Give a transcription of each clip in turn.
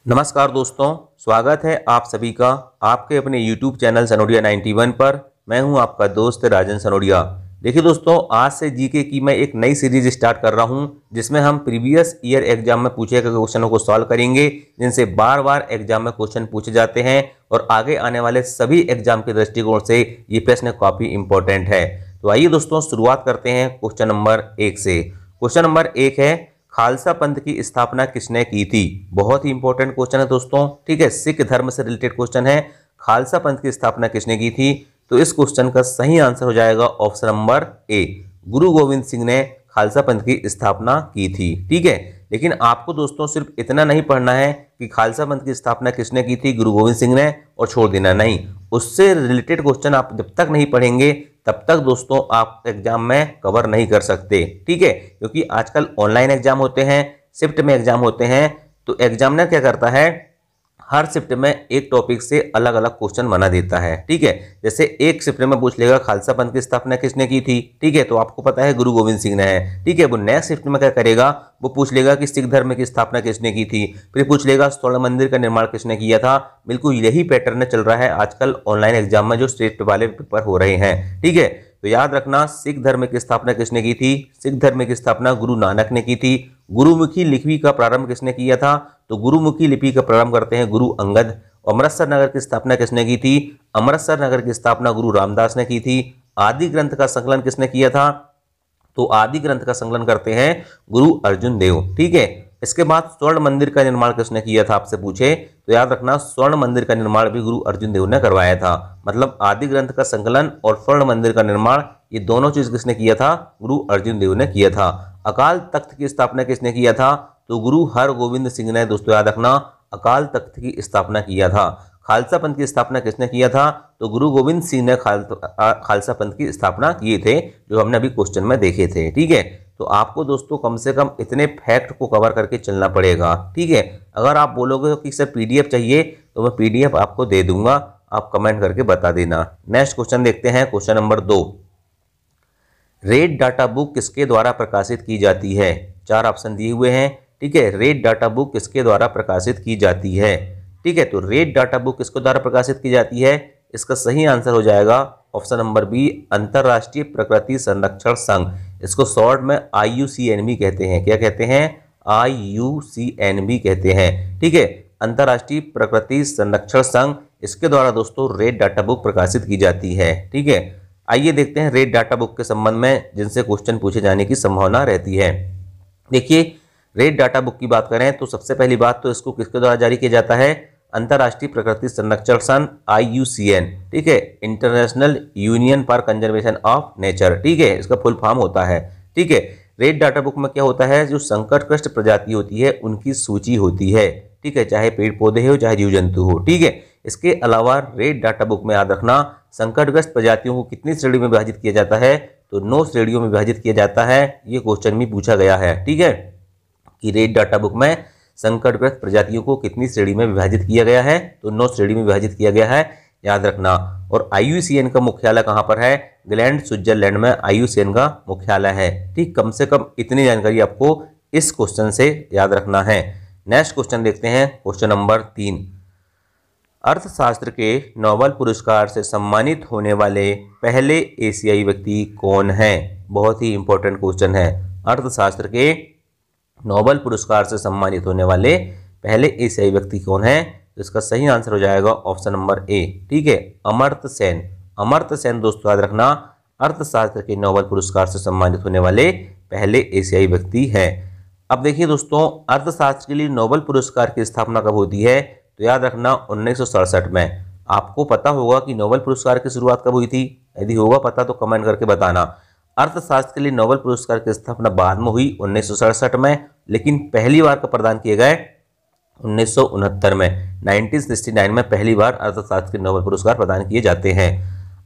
नमस्कार दोस्तों, स्वागत है आप सभी का आपके अपने YouTube चैनल सनोडिया 91 पर। मैं हूं आपका दोस्त राजन सनोडिया। देखिए दोस्तों, आज से जीके की मैं एक नई सीरीज स्टार्ट कर रहा हूं जिसमें हम प्रीवियस ईयर एग्जाम में पूछे गए क्वेश्चनों को सॉल्व करेंगे, जिनसे बार बार एग्जाम में क्वेश्चन पूछे जाते हैं और आगे आने वाले सभी एग्जाम के दृष्टिकोण से ये प्रश्न काफ़ी इंपॉर्टेंट है। तो आइए दोस्तों, शुरुआत करते हैं क्वेश्चन नंबर 1 से। क्वेश्चन नंबर 1 है, खालसा पंथ की स्थापना किसने की थी। बहुत ही इंपॉर्टेंट क्वेश्चन है दोस्तों, ठीक है, सिख धर्म से रिलेटेड क्वेश्चन है। खालसा पंथ की स्थापना किसने की थी, तो इस क्वेश्चन का सही आंसर हो जाएगा ऑप्शन नंबर ए, गुरु गोविंद सिंह ने खालसा पंथ की स्थापना की थी। ठीक है, लेकिन आपको दोस्तों सिर्फ इतना नहीं पढ़ना है कि खालसा पंथ की स्थापना किसने की थी, गुरु गोविंद सिंह ने, और छोड़ देना नहीं। उससे रिलेटेड क्वेश्चन आप जब तक नहीं पढ़ेंगे तब तक दोस्तों आप एग्जाम में कवर नहीं कर सकते। ठीक है, क्योंकि आजकल ऑनलाइन एग्जाम होते हैं, शिफ्ट में एग्जाम होते हैं, तो एग्जामिनर क्या करता है, हर शिफ्ट में एक टॉपिक से अलग अलग क्वेश्चन बना देता है। ठीक है, जैसे एक शिफ्ट में पूछ लेगा खालसा पंथ की स्थापना किसने की थी, ठीक है, तो आपको पता है गुरु गोविंद सिंह ने है। ठीक है, वो नेक्स्ट शिफ्ट में क्या करेगा, वो पूछ लेगा कि सिख धर्म की स्थापना किसने की थी, फिर पूछ लेगा स्वर्ण मंदिर का निर्माण किसने किया था। बिल्कुल यही पैटर्न चल रहा है आजकल ऑनलाइन एग्जाम में जो स्टेट वाले पेपर हो रहे हैं। ठीक है, तो याद रखना, सिख धर्म की स्थापना किसने की थी, सिख धर्म की स्थापना गुरु नानक ने की थी। गुरुमुखी लिपि का प्रारंभ किसने किया था, तो गुरुमुखी लिपि का प्रारंभ करते हैं गुरु अंगद। अमृतसर नगर की स्थापना किसने की थी, अमृतसर नगर की स्थापना गुरु रामदास ने की थी। आदि ग्रंथ का संकलन किसने किया था, तो आदि ग्रंथ का संकलन करते हैं गुरु अर्जुन देव। ठीक है, इसके बाद स्वर्ण मंदिर का निर्माण किसने किया था, आपसे पूछे तो याद रखना, स्वर्ण मंदिर का निर्माण भी गुरु अर्जुन देव ने करवाया था। मतलब आदि ग्रंथ का संकलन और स्वर्ण मंदिर का निर्माण, ये दोनों चीज किसने किया था, गुरु अर्जुन देव ने किया था। अकाल तख्त की स्थापना किसने किया था, तो गुरु हरगोविंद सिंह ने दोस्तों याद रखना अकाल तख्त की स्थापना किया था। खालसा पंथ की स्थापना किसने किया था, तो गुरु गोविंद सिंह ने खालसा पंथ की स्थापना किए थे, जो हमने अभी क्वेश्चन में देखे थे। ठीक है, तो आपको दोस्तों कम से कम इतने फैक्ट को कवर करके चलना पड़ेगा। ठीक है, अगर आप बोलोगे कि सर पीडीएफ चाहिए तो मैं पीडीएफ आपको दे दूंगा, आप कमेंट करके बता देना। नेक्स्ट क्वेश्चन देखते हैं, question number 2, red data book किसके द्वारा प्रकाशित की जाती है। 4 ऑप्शन दिए हुए हैं। ठीक है, रेड डाटा बुक किसके द्वारा प्रकाशित की जाती है। ठीक है, तो रेड डाटा बुक किसके द्वारा प्रकाशित की जाती है, इसका सही आंसर हो जाएगा ऑप्शन नंबर बी, अंतरराष्ट्रीय प्रकृति संरक्षण संघ। इसको शॉर्ट में IUCN कहते हैं। क्या कहते हैं, IUCN कहते हैं। ठीक है, अंतरराष्ट्रीय प्रकृति संरक्षण संघ, इसके द्वारा दोस्तों रेड डाटा बुक प्रकाशित की जाती है। ठीक है, आइए देखते हैं रेड डाटा बुक के संबंध में जिनसे क्वेश्चन पूछे जाने की संभावना रहती है। देखिए, रेड डाटा बुक की बात करें तो सबसे पहली बात तो इसको किसके द्वारा जारी किया जाता है, अंतरराष्ट्रीय प्रकृति संरक्षण संघ IUCN। ठीक है, international union for conservation of nature. ठीक है, इसका फुल फॉर्म होता है। ठीक है, रेड डाटा बुक में क्या होता है, जो संकटग्रस्त प्रजाति होती है उनकी सूची होती है। ठीक है, चाहे पेड़ पौधे हो चाहे जीव जंतु हो। ठीक है, इसके अलावा रेड डाटा बुक में याद रखना, संकटग्रस्त प्रजातियों को कितनी श्रेणी में विभाजित किया जाता है, तो 9 श्रेणियों में विभाजित किया जाता है। ये क्वेश्चन भी पूछा गया है। ठीक है, कि रेड डाटा बुक में संकटग्रस्त प्रजातियों को कितनी श्रेणी में विभाजित किया गया है, तो 9 श्रेणी में विभाजित किया गया है, याद रखना। और IUCN का मुख्यालय कहाँ पर है, ग्लैंड स्विट्जरलैंड में IUCN का मुख्यालय है। ठीक, कम से कम इतनी जानकारी आपको इस क्वेश्चन से याद रखना है। नेक्स्ट क्वेश्चन देखते हैं, क्वेश्चन नंबर 3, अर्थशास्त्र के नोबेल पुरस्कार से सम्मानित होने वाले पहले एशियाई व्यक्ति कौन है। बहुत ही इंपॉर्टेंट क्वेश्चन है, अर्थशास्त्र के नोबेल पुरस्कार से सम्मानित होने वाले पहले एशियाई व्यक्ति कौन है, तो इसका सही आंसर हो जाएगा ऑप्शन नंबर ए। ठीक है, अमर्त्य सेन। अमर्त्य सेन दोस्तों याद रखना अर्थशास्त्र के नोबेल पुरस्कार से सम्मानित होने वाले पहले एशियाई व्यक्ति हैं। अब देखिए दोस्तों, अर्थशास्त्र के लिए नोबेल पुरस्कार की स्थापना कब होती है, तो याद रखना 1967 में। आपको पता होगा कि नोबेल पुरस्कार की शुरुआत कब हुई थी, यदि होगा पता तो कमेंट करके बताना। अर्थशास्त्र के लिए नोबेल पुरस्कार की स्थापना बाद में हुई 1967 में, लेकिन पहली बार का प्रदान किए गए 1969 में। 1969 में पहली बार अर्थशास्त्र के नोबेल पुरस्कार प्रदान किए जाते हैं।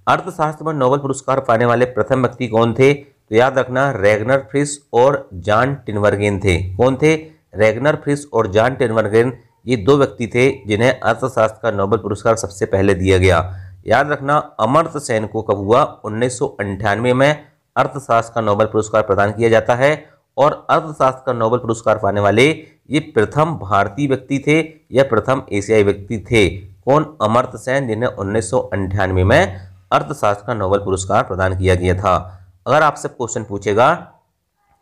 अर्थशास्त्र में नोबेल पुरस्कार पाने वाले प्रथम व्यक्ति कौन थे, तो याद रखना रेगनर फ्रिश और जॉन टिनबर्गेन थे। कौन थे, रेगनर फ्रिश और जॉन टिनबर्गेन, ये 2 व्यक्ति थे जिन्हें अर्थशास्त्र का नोबेल पुरस्कार सबसे पहले दिया गया। याद रखना अमर्त्य सेन को कब हुआ, 1998 में अर्थशास्त्र का नोबेल पुरस्कार प्रदान किया जाता है। और अर्थशास्त्र का नोबेल पुरस्कार पाने वाले ये प्रथम भारतीय व्यक्ति थे या प्रथम एशियाई व्यक्ति थे? कौन? अमर्त्य सेन, जिन्हें 1998 में अर्थशास्त्र का नोबेल पुरस्कार प्रदान किया गया था। अगर आपसे क्वेश्चन पूछेगा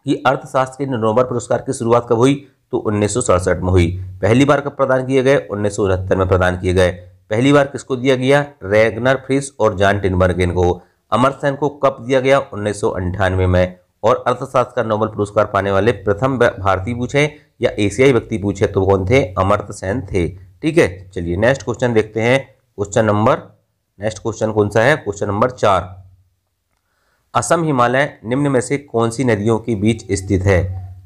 कि अर्थशास्त्र के नोबेल पुरस्कार की शुरुआत कब हुई, तो 1967 में हुई। पहली बार कब प्रदान किए गए? 1969 में प्रदान किए गए। पहली बार किसको दिया गया? रैगनर फ्रिश और जॉन टिनबर्गेन को। अमर्त्य सेन को कब दिया गया? 1998 में। और अर्थशास्त्र का नोबेल पुरस्कार पाने वाले प्रथम भारतीय पूछे या एशियाई व्यक्ति पूछे तो कौन थे? अमर्त्य सेन थे। ठीक है, चलिए नेक्स्ट क्वेश्चन देखते हैं। नेक्स्ट क्वेश्चन कौन सा है? Question number 4। असम हिमालय निम्न में से कौन सी नदियों के बीच स्थित है?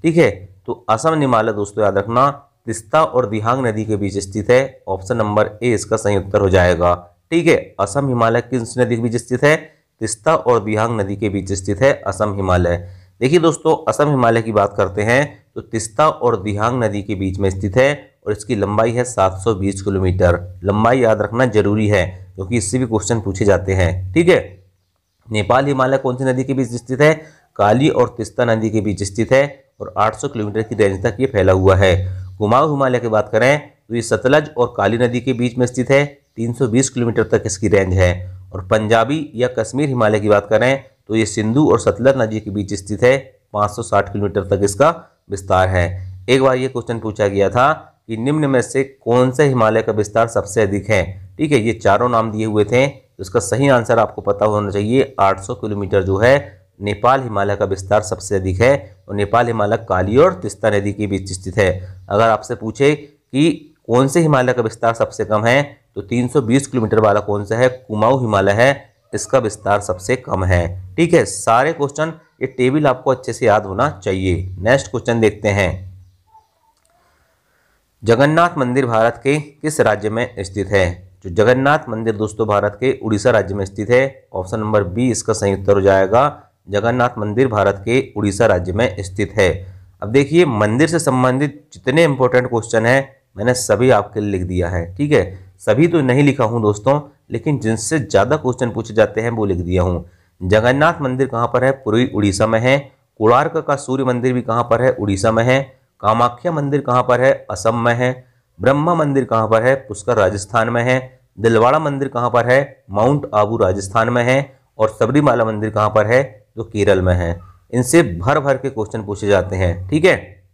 ठीक है, तो असम हिमालय दोस्तों याद रखना तिस्ता और दिहांग नदी के बीच स्थित है। ऑप्शन नंबर ए इसका सही उत्तर हो जाएगा। ठीक है, असम हिमालय किस नदी के बीच स्थित है? तिस्ता और दिहांग नदी के बीच स्थित है असम हिमालय। देखिए दोस्तों, असम हिमालय की बात करते हैं तो तिस्ता और दिहांग नदी के बीच में स्थित है और इसकी लंबाई है 720 किलोमीटर। लंबाई याद रखना जरूरी है क्योंकि इससे भी क्वेश्चन पूछे जाते हैं। ठीक है, नेपाल हिमालय कौन सी नदी के बीच स्थित है? काली और तिस्ता नदी के बीच स्थित है और 800 किलोमीटर की रेंज तक ये फैला हुआ है। कुमाऊं हिमालय की बात करें तो ये सतलज और काली नदी के बीच में स्थित है, 320 किलोमीटर तक इसकी रेंज है। और पंजाबी या कश्मीर हिमालय की बात करें तो ये सिंधु और सतलज नदी के बीच स्थित है, 560 किलोमीटर तक इसका विस्तार है। एक बार ये क्वेश्चन पूछा गया था कि निम्न में से कौन से हिमालय का विस्तार सबसे अधिक है? ठीक है, ये चारों नाम दिए हुए थे, इसका सही आंसर आपको पता होना चाहिए। 800 किलोमीटर जो है नेपाल हिमालय का विस्तार सबसे अधिक है और नेपाल हिमालय काली और तिस्ता नदी के बीच स्थित है। अगर आपसे पूछे कि कौन से हिमालय का विस्तार सबसे कम है तो 320 किलोमीटर वाला कौन सा है? कुमाऊं हिमालय है, इसका विस्तार सबसे कम है। ठीक है, सारे क्वेश्चन ये टेबल आपको अच्छे से याद होना चाहिए। नेक्स्ट क्वेश्चन देखते हैं। जगन्नाथ मंदिर भारत के किस राज्य में स्थित है? जो जगन्नाथ मंदिर दोस्तों भारत के उड़ीसा राज्य में स्थित है। ऑप्शन नंबर बी इसका सही उत्तर हो जाएगा। जगन्नाथ मंदिर भारत के उड़ीसा राज्य में स्थित है। अब देखिए, मंदिर से संबंधित जितने इंपॉर्टेंट क्वेश्चन है मैंने सभी आपके लिए लिख दिया है। ठीक है, सभी तो नहीं लिखा हूं दोस्तों, लेकिन जिनसे ज्यादा क्वेश्चन पूछे जाते हैं वो लिख दिया हूं। जगन्नाथ मंदिर कहां पर है? पूर्वी उड़ीसा में है। कोणार्क का सूर्य मंदिर भी कहां पर है? उड़ीसा में है। कामाख्या मंदिर कहां पर है? असम में है। ब्रह्मा मंदिर कहां पर है? पुष्कर राजस्थान में है। दिलवाड़ा मंदिर कहां पर है? माउंट आबू राजस्थान में है। और सबरीमाला मंदिर कहां पर है? जो केरल में है। इनसे भर भर के क्वेश्चन पूछे जाते हैं। ठीक है,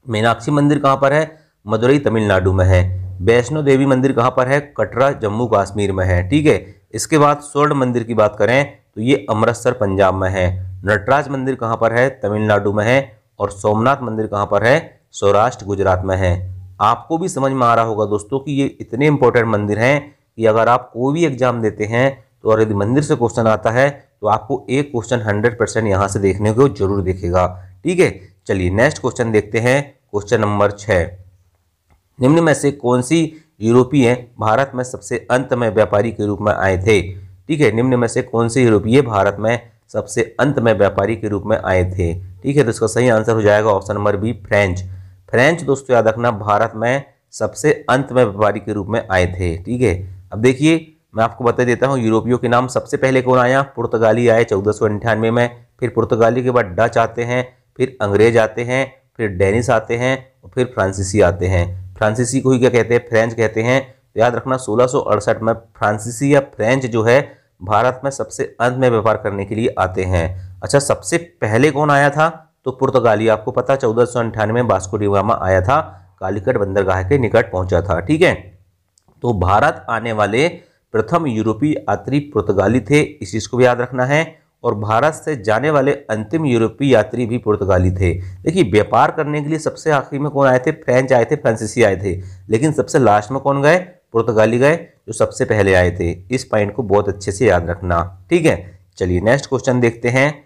मीनाक्षी मंदिर कहां पर है? मदुरई तमिलनाडु में है। वैष्णो देवी मंदिर कहां पर है? कटरा जम्मू कश्मीर में है। ठीक है, इसके बाद स्वर्ण मंदिर की बात करें तो ये अमृतसर पंजाब में है। नटराज मंदिर कहां पर है? तमिलनाडु में है। और सोमनाथ मंदिर कहां पर है? सौराष्ट्र गुजरात में है। आपको भी समझ में आ रहा होगा दोस्तों कि ये इतने इंपॉर्टेंट मंदिर हैं कि अगर आप कोई भी एग्जाम देते हैं तो और यदि मंदिर से क्वेश्चन आता है तो आपको एक क्वेश्चन 100% यहाँ से देखने को जरूर दिखेगा। ठीक है, चलिए नेक्स्ट क्वेश्चन देखते हैं। Question number 6। निम्न में से कौन सी यूरोपीय भारत में सबसे अंत में व्यापारी के रूप में आए थे? ठीक है, निम्न में से कौन से यूरोपीय भारत में सबसे अंत में व्यापारी के रूप में आए थे? ठीक है, तो इसका सही आंसर हो जाएगा option number B, French. French दोस्तों याद रखना भारत में सबसे अंत में व्यापारी के रूप में आए थे। ठीक है, अब देखिए मैं आपको बता देता हूँ यूरोपियों के नाम। सबसे पहले कौन आया? पुर्तगाली आए 1498 में। फिर पुर्तगाली के बाद डच आते हैं, फिर अंग्रेज आते हैं, फिर डेनिश आते हैं और फिर फ्रांसीसी आते हैं। फ्रांसीसी को ही क्या कहते हैं? फ्रेंच कहते हैं। तो याद रखना 1668 में फ्रांसीसी या फ्रेंच जो है भारत में सबसे अंत में व्यापार करने के लिए आते हैं। अच्छा, सबसे पहले कौन आया था? तो पुर्तगाली। आपको पता 1498 में वास्को डी गामा आया था, कालीकट बंदरगाह के निकट पहुंचा था। ठीक है, तो भारत आने वाले प्रथम यूरोपीय यात्री पुर्तगाली थे, इस चीज को भी याद रखना है। और भारत से जाने वाले अंतिम यूरोपीय यात्री भी पुर्तगाली थे। देखिए, व्यापार करने के लिए सबसे आखिरी में कौन आए थे? फ्रेंच आए थे, फ्रांसीसी आए थे। लेकिन सबसे लास्ट में कौन गए? पुर्तगाली गए, जो सबसे पहले आए थे। इस पॉइंट को बहुत अच्छे से याद रखना। ठीक है, चलिए नेक्स्ट क्वेश्चन देखते हैं।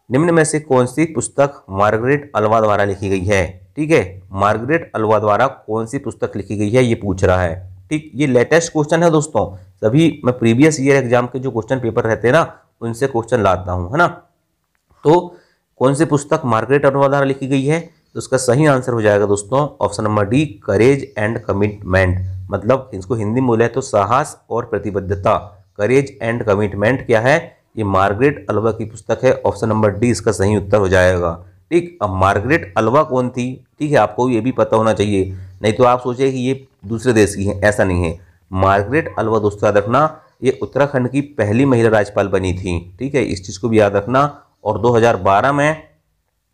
निम्न में से कौन सी पुस्तक मार्गरेट अल्वा द्वारा लिखी गई है? ठीक है, मार्गरेट अल्वा द्वारा कौन सी पुस्तक लिखी गई है ये पूछ रहा है। ठीक, ये लेटेस्ट क्वेश्चन है दोस्तों। सभी मैं प्रीवियस ईयर एग्जाम के जो क्वेश्चन पेपर रहते हैं ना उनसे क्वेश्चन लाता हूं, है ना। तो कौन सी पुस्तक मार्गरेट अल्वा द्वारा लिखी गई है? तो उसका सही आंसर हो जाएगा दोस्तों option number D, courage and commitment. मतलब इसको हिंदी में बोले तो साहस और प्रतिबद्धता। करेज एंड कमिटमेंट क्या है? ये मार्गरेट अल्वा की पुस्तक है। ऑप्शन नंबर डी इसका सही उत्तर हो जाएगा। ठीक, अब मार्गरेट अल्वा कौन थी? ठीक है, आपको ये भी पता होना चाहिए, नहीं तो आप सोचे कि ये दूसरे देश की हैं, ऐसा नहीं है। मार्गरेट अल्वा दोस्तों याद रखना, ये उत्तराखंड की पहली महिला राज्यपाल बनी थी, ठीक है, इस चीज़ को भी याद रखना। और 2012 में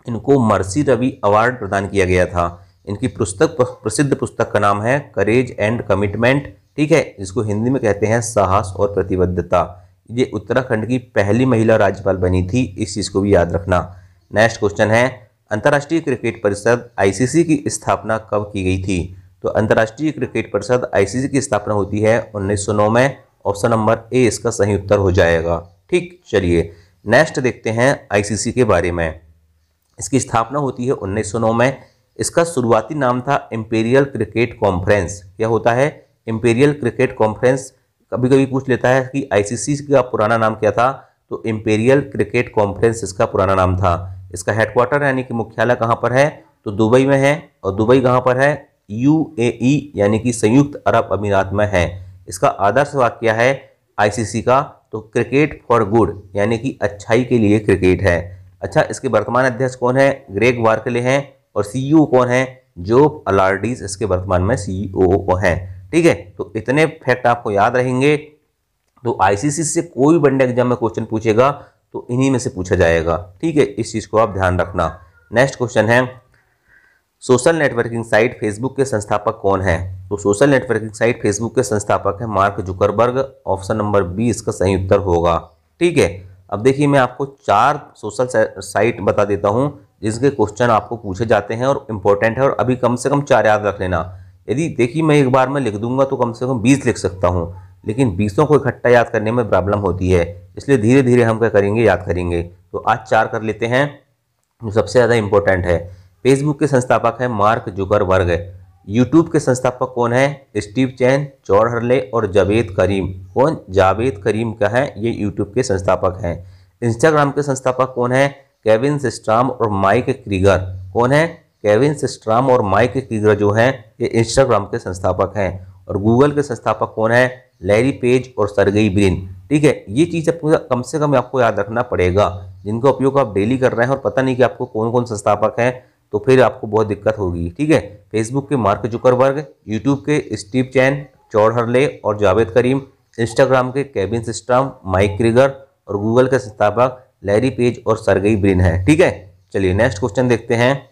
इनको मर्सी रवि अवार्ड प्रदान किया गया था। इनकी प्रसिद्ध पुस्तक का नाम है करेज एंड कमिटमेंट, ठीक है, जिसको हिंदी में कहते हैं साहस और प्रतिबद्धता। ये उत्तराखंड की पहली महिला राज्यपाल बनी थी, इस चीज़ को भी याद रखना। नेक्स्ट क्वेश्चन है, अंतर्राष्ट्रीय क्रिकेट परिषद आईसीसी की स्थापना कब की गई थी? तो अंतर्राष्ट्रीय क्रिकेट परिषद आईसीसी की स्थापना होती है 1909 में। ऑप्शन नंबर ए इसका सही उत्तर हो जाएगा। ठीक, चलिए नेक्स्ट देखते हैं आईसीसी के बारे में। इसकी स्थापना होती है 1909 में। इसका शुरुआती नाम था इंपीरियल क्रिकेट कॉन्फ्रेंस। क्या होता है? Imperial cricket conference. कभी कभी पूछ लेता है कि आईसीसी का पुराना नाम क्या था, तो इंपीरियल क्रिकेट कॉन्फ्रेंस इसका पुराना नाम था। इसका हेडक्वार्टर यानी कि मुख्यालय कहाँ पर है? तो दुबई में है। और दुबई कहाँ पर है? यूएई यानी कि संयुक्त अरब अमीरात में है। इसका आदर्श वाक्य क्या है आईसीसी का? तो क्रिकेट फॉर गुड, यानी कि अच्छाई के लिए क्रिकेट है। अच्छा, इसके वर्तमान अध्यक्ष कौन है? ग्रेग बार्कले हैं। और सीईओ कौन है? जोब अलार्डीज इसके वर्तमान में सीईओ हैं। ठीक है, तो इतने फैक्ट आपको याद रहेंगे। तो आईसीसी से कोई भी वनडे एग्जाम में क्वेश्चन पूछेगा तो इन्हीं में से पूछा जाएगा। ठीक है, इस चीज को आप ध्यान रखना। नेक्स्ट क्वेश्चन है, सोशल नेटवर्किंग साइट फेसबुक के संस्थापक कौन है? तो सोशल नेटवर्किंग साइट फेसबुक के संस्थापक है Mark Zuckerberg. Option number B इसका सही उत्तर होगा। ठीक है, अब देखिए मैं आपको 4 सोशल साइट बता देता हूं जिसके क्वेश्चन आपको पूछे जाते हैं और इंपॉर्टेंट है, और अभी कम से कम 4 याद रख लेना। यदि देखिए मैं एक बार में लिख दूंगा तो कम से कम 20 लिख सकता हूं, लेकिन 20 को इकट्ठा याद करने में प्रॉब्लम होती है, इसलिए धीरे धीरे हम क्या करेंगे, याद करेंगे। तो आज 4 कर लेते हैं जो सबसे ज़्यादा इंपॉर्टेंट है। फेसबुक के संस्थापक है मार्क जुकरबर्ग। यूट्यूब के संस्थापक कौन है? स्टीव चैन, जॉर्ज हर्ले और जावेद करीम। कौन? जावेद करीम का है, ये यूट्यूब के संस्थापक हैं। इंस्टाग्राम के संस्थापक कौन है? केविन सिस्ट्राम और माइक क्रीगर। कौन है? केविन सिस्ट्राम और माइक क्रीगर जो हैं ये इंस्टाग्राम के संस्थापक हैं। और गूगल के संस्थापक कौन है? लैरी पेज और सर्गेई ब्रिन। ठीक है, ये चीज़ कम से कम आपको याद रखना पड़ेगा, जिनका उपयोग आप डेली कर रहे हैं और पता नहीं कि आपको कौन कौन संस्थापक हैं, तो फिर आपको बहुत दिक्कत होगी। ठीक है, फेसबुक के मार्क जुकरबर्ग, यूट्यूब के स्टीव चैन, जॉर्ज हर्ले और जावेद करीम, इंस्टाग्राम के केविन सिस्ट्राम, माइक क्रीगर और गूगल के संस्थापक लैरी पेज और सर्गेई ब्रिन है। ठीक है, चलिए नेक्स्ट क्वेश्चन देखते हैं।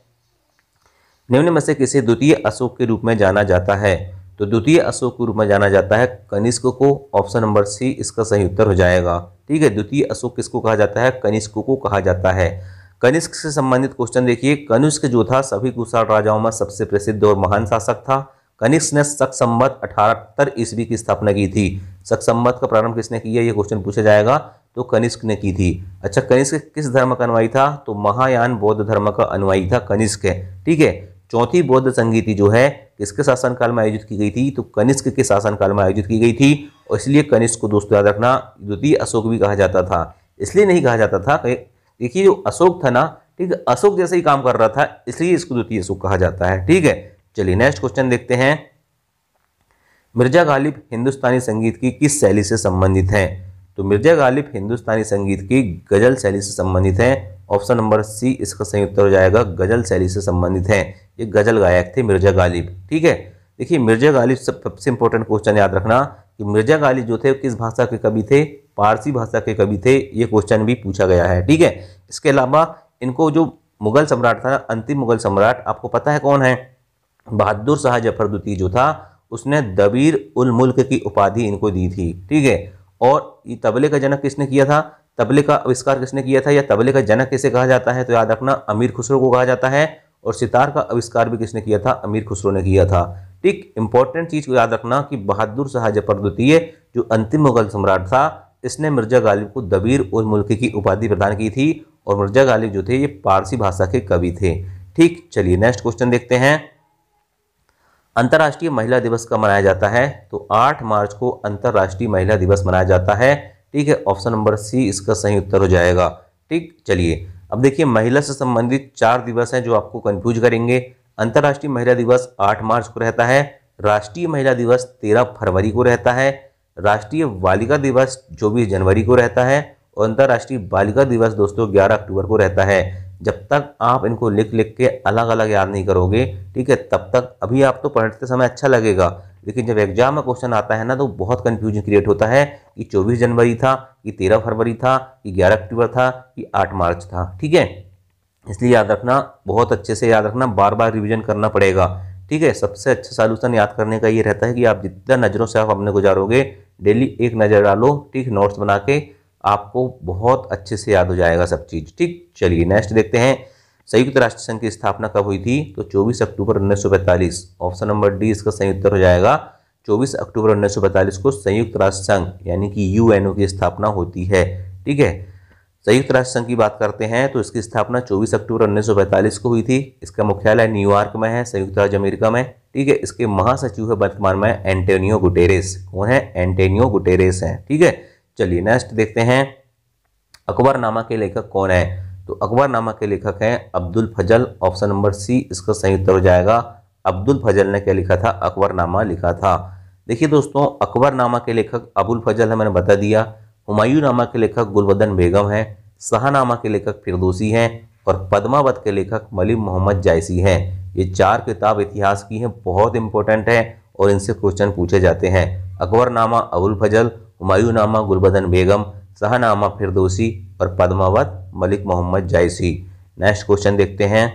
निम्न में से किसे द्वितीय अशोक के रूप में जाना जाता है? तो द्वितीय अशोक के रूप में जाना जाता है कनिष्क को। ऑप्शन नंबर सी इसका सही उत्तर हो जाएगा। ठीक है, द्वितीय अशोक किसको कहा जाता है? कनिष्क को कहा जाता है। कनिष्क से संबंधित क्वेश्चन देखिए। कनिष्क जो था सभी कुषाण राजाओं में सबसे प्रसिद्ध और महान शासक था। कनिष्क ने शक संवत 1878 ईस्वी की स्थापना की थी। शक संवत का प्रारंभ किसने किया, ये क्वेश्चन पूछा जाएगा, तो कनिष्क ने की थी। अच्छा, कनिष्क किस धर्म का अनुयायी था? तो महायान बौद्ध धर्म का अनुयायी था कनिष्क। ठीक है, चौथी बौद्ध संगीति जो है किसके शासनकाल में आयोजित की गई थी? तो कनिष्क के शासनकाल में आयोजित की गई थी। और इसलिए कनिष्क को दोस्तों याद रखना द्वितीय अशोक भी कहा जाता था। इसलिए नहीं कहा जाता था, देखिए जो अशोक था ना, ठीक है, अशोक जैसे ही काम कर रहा था, इसलिए इसको द्वितीय अशोक कहा जाता है। ठीक है, चलिए नेक्स्ट क्वेश्चन देखते हैं। मिर्जा गालिब हिंदुस्तानी संगीत की किस शैली से संबंधित है? तो मिर्जा गालिब हिंदुस्तानी संगीत की गजल शैली से संबंधित है। ऑप्शन नंबर सी इसका सही उत्तर हो जाएगा, गजल शैली से संबंधित है। ये गजल गायक थे मिर्जा गालिब। ठीक है, देखिए मिर्जा गालिब सबसे इंपॉर्टेंट क्वेश्चन याद रखना कि मिर्जा गालिब जो थे किस भाषा के कवि थे? पारसी भाषा के कवि थे। ये क्वेश्चन भी पूछा गया है। ठीक है, इसके अलावा इनको जो मुगल सम्राट था, अंतिम मुगल सम्राट, आपको पता है कौन है? बहादुर शाह जफर द्वितीय जो था उसने दबीर उल मुल्क की उपाधि इनको दी थी। ठीक है, और ये तबले का जनक किसने किया था? तबले का आविष्कार किसने किया था, या तबले का जनक किसे कहा जाता है? तो याद रखना अमीर खुसरो को कहा जाता है। और सितार का आविष्कार भी किसने किया था? अमीर खुसरो ने किया था। ठीक, इंपॉर्टेंट चीज को याद रखना कि बहादुर शाह जफर द्वितीय जो अंतिम मुगल सम्राट था, इसने मिर्जा गालिब को दबीर उल मुल्क की उपाधि प्रदान की थी। और मिर्जा गालिब जो थे ये पारसी भाषा के कवि थे। ठीक, चलिए नेक्स्ट क्वेश्चन देखते हैं। अंतर्राष्ट्रीय महिला दिवस कब मनाया जाता है? तो 8 मार्च को अंतर्राष्ट्रीय महिला दिवस मनाया जाता है। ठीक है, ऑप्शन नंबर सी इसका सही उत्तर हो जाएगा। ठीक, चलिए अब देखिए महिला से संबंधित 4 दिवस हैं जो आपको कंफ्यूज करेंगे। अंतर्राष्ट्रीय महिला दिवस 8 मार्च को रहता है। राष्ट्रीय महिला दिवस 13 फरवरी को रहता है। राष्ट्रीय बालिका दिवस 24 जनवरी को रहता है। और अंतर्राष्ट्रीय बालिका दिवस दोस्तों 11 अक्टूबर को रहता है। जब तक आप इनको लिख लिख के अलग अलग याद नहीं करोगे, ठीक है, तब तक अभी आप तो पढ़ते समय अच्छा लगेगा, लेकिन जब एग्जाम में क्वेश्चन आता है ना तो बहुत कंफ्यूजन क्रिएट होता है कि 24 जनवरी था, कि 13 फरवरी था, कि 11 अक्टूबर था, कि 8 मार्च था। ठीक है, इसलिए याद रखना, बहुत अच्छे से याद रखना, बार बार रिवीजन करना पड़ेगा। ठीक है, सबसे अच्छा सॉल्यूशन याद करने का ये रहता है कि आप जितना नज़रों से आप अपने गुजारोगे, डेली एक नज़र डालो, ठीक, नोट्स बना के, आपको बहुत अच्छे से याद हो जाएगा सब चीज़। ठीक, चलिए नेक्स्ट देखते हैं। संयुक्त राष्ट्र संघ की स्थापना कब हुई थी? तो 24 अक्टूबर 1945। ऑप्शन नंबर डी इसका सही उत्तर हो जाएगा। 24 अक्टूबर 1945 को संयुक्त राष्ट्र संघ यानी कि यूएनओ की स्थापना होती है। ठीक है, संयुक्त राष्ट्र संघ की बात करते हैं तो इसकी स्थापना 24 अक्टूबर 1945 को हुई थी। इसका मुख्यालय न्यूयॉर्क में है, संयुक्त राज्य अमेरिका में। ठीक है, इसके महासचिव है वर्तमान में एंटोनियो गुटेरेस। कौन है? एंटोनियो गुटेरेस हैं। ठीक है, चलिए नेक्स्ट देखते हैं। अकबरनामा के लेखक कौन है? तो अकबरनामा के लेखक हैं अब्दुल फजल। ऑप्शन नंबर सी इसका सही उत्तर हो जाएगा। अब्दुल फजल ने क्या लिखा था? अकबरनामा लिखा था। देखिए दोस्तों, अकबरनामा के लेखक अबुल फजल है, मैंने बता दिया। हुमायूं नामा के लेखक गुलबदन बेगम है। शाहनामा के लेखक फिरदौसी हैं और पद्मावत के लेखक मलिक मोहम्मद जायसी हैं। ये 4 किताब इतिहास की हैं, बहुत इंपॉर्टेंट है और इनसे क्वेश्चन पूछे जाते हैं। अकबरनामा अबुल फजल, हुमायूं नामा गुलबदन बेगम, शाहनामा फिरदौसी और पद्मावत मलिक मोहम्मद जायसी। नेक्स्ट क्वेश्चन देखते हैं।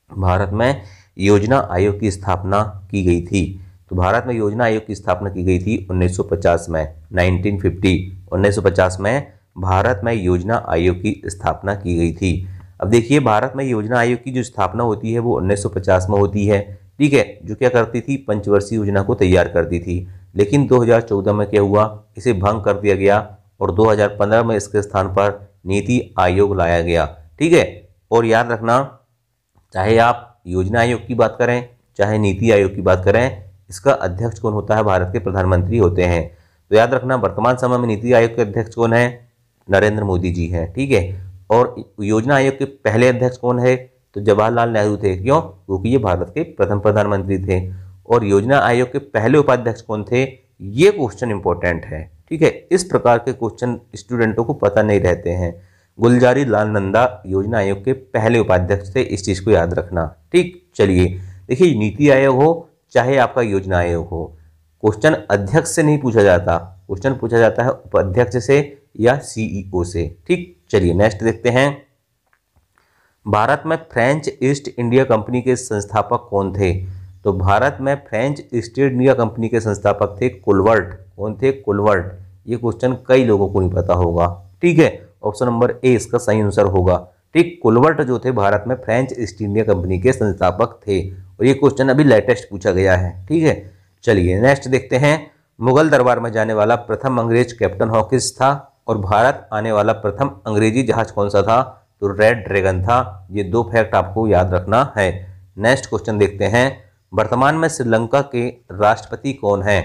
भारत में योजना आयोग की स्थापना की गई थी। तो भारत में योजना आयोग की स्थापना की गई थी 1950 में, 1950 में भारत में योजना आयोग की स्थापना की गई थी। अब देखिए, भारत में योजना आयोग की जो स्थापना होती है वो 1950 में होती है। ठीक है, जो क्या करती थी? पंचवर्षीय योजना को तैयार करती थी। लेकिन 2014 में क्या हुआ? इसे भंग कर दिया गया और 2015 में इसके स्थान पर नीति आयोग लाया गया। ठीक है, और याद रखना, चाहे आप योजना आयोग की बात करें चाहे नीति आयोग की बात करें, इसका अध्यक्ष कौन होता है? भारत के प्रधानमंत्री होते हैं। तो याद रखना, वर्तमान समय में नीति आयोग के अध्यक्ष कौन है? नरेंद्र मोदी जी हैं। ठीक है, और योजना आयोग के पहले अध्यक्ष कौन है? तो जवाहरलाल नेहरू थे। क्यों? क्योंकि ये भारत के प्रथम प्रधानमंत्री थे। और योजना आयोग के पहले उपाध्यक्ष कौन थे? ये क्वेश्चन इंपॉर्टेंट है। ठीक है, इस प्रकार के क्वेश्चन स्टूडेंटों को पता नहीं रहते हैं। गुलजारी लाल नंदा योजना आयोग के पहले उपाध्यक्ष थे, इस चीज को याद रखना। ठीक, चलिए देखिए, नीति आयोग हो चाहे आपका योजना आयोग हो, क्वेश्चन अध्यक्ष से नहीं पूछा जाता, क्वेश्चन पूछा जाता है उपाध्यक्ष से या सीईओ से। ठीक, चलिए नेक्स्ट देखते हैं। भारत में फ्रेंच ईस्ट इंडिया कंपनी के संस्थापक कौन थे? तो भारत में फ्रेंच ईस्ट इंडिया कंपनी के संस्थापक थे कुलवर्ट। कौन थे? कुलवर्ट। ये क्वेश्चन कई लोगों को नहीं पता होगा। ठीक है, ऑप्शन नंबर ए इसका सही आंसर होगा। ठीक, कुलवर्ट जो थे भारत में फ्रेंच ईस्ट इंडिया कंपनी के संस्थापक थे और ये क्वेश्चन अभी लेटेस्ट पूछा गया है। ठीक है, चलिए नेक्स्ट देखते हैं। मुगल दरबार में जाने वाला प्रथम अंग्रेज कैप्टन हॉकिंस था और भारत आने वाला प्रथम अंग्रेजी जहाज कौन सा था? तो रेड ड्रैगन था। ये 2 फैक्ट आपको याद रखना है। नेक्स्ट क्वेश्चन देखते हैं। वर्तमान में श्रीलंका के राष्ट्रपति कौन है?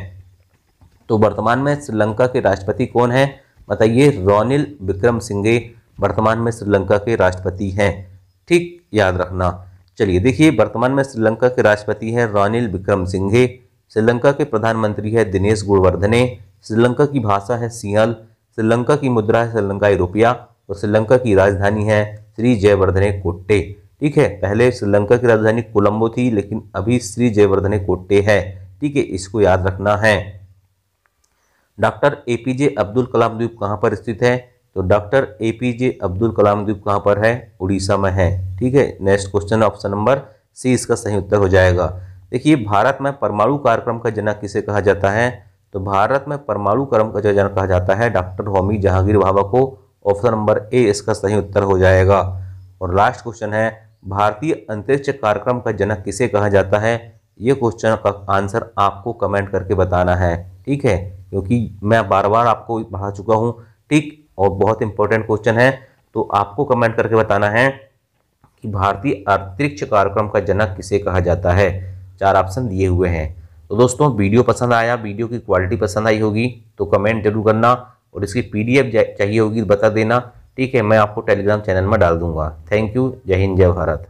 तो वर्तमान में श्रीलंका के राष्ट्रपति कौन है? बताइए। रनिल विक्रमसिंघे वर्तमान में श्रीलंका के राष्ट्रपति हैं। ठीक, याद रखना। चलिए देखिए, वर्तमान में श्रीलंका के राष्ट्रपति हैं रनिल विक्रमसिंघे। श्रीलंका के प्रधानमंत्री है दिनेश गुणवर्धने। श्रीलंका की भाषा है सिंहल। श्रीलंका की मुद्रा है श्रीलंकाई रुपया और श्रीलंका की राजधानी है श्री जयवर्धने कोट्टे। ठीक है, पहले श्रीलंका की राजधानी कोलंबो थी, लेकिन अभी श्री जयवर्धने कोट्टे है। ठीक है, इसको याद रखना है। डॉक्टर एपीजे अब्दुल कलाम द्वीप कहाँ पर स्थित है? तो डॉक्टर एपीजे अब्दुल कलाम द्वीप कहाँ पर है? उड़ीसा में है। ठीक है, next question option number C इसका सही उत्तर हो जाएगा। देखिए, भारत में परमाणु कार्यक्रम का जनक किसे कहा जाता है? तो भारत में परमाणु कार्यक्रम का जनक कहा जाता है डॉक्टर होमी जहांगीर भाभा को। ऑप्शन नंबर ए इसका सही उत्तर हो जाएगा। और लास्ट क्वेश्चन है, भारतीय अंतरिक्ष कार्यक्रम का जनक किसे कहा जाता है? ये क्वेश्चन का आंसर आपको कमेंट करके बताना है। ठीक है, क्योंकि मैं बार बार आपको पढ़ा चुका हूँ। ठीक, और बहुत इंपॉर्टेंट क्वेश्चन है, तो आपको कमेंट करके बताना है कि भारतीय अंतरिक्ष कार्यक्रम का जनक किसे कहा जाता है। 4 ऑप्शन दिए हुए हैं। तो दोस्तों, वीडियो पसंद आया, वीडियो की क्वालिटी पसंद आई होगी तो कमेंट जरूर करना और इसकी PDF चाहिए होगी बता देना। ठीक है, मैं आपको टेलीग्राम चैनल में डाल दूंगा। Thank you. जय हिंद, जय भारत।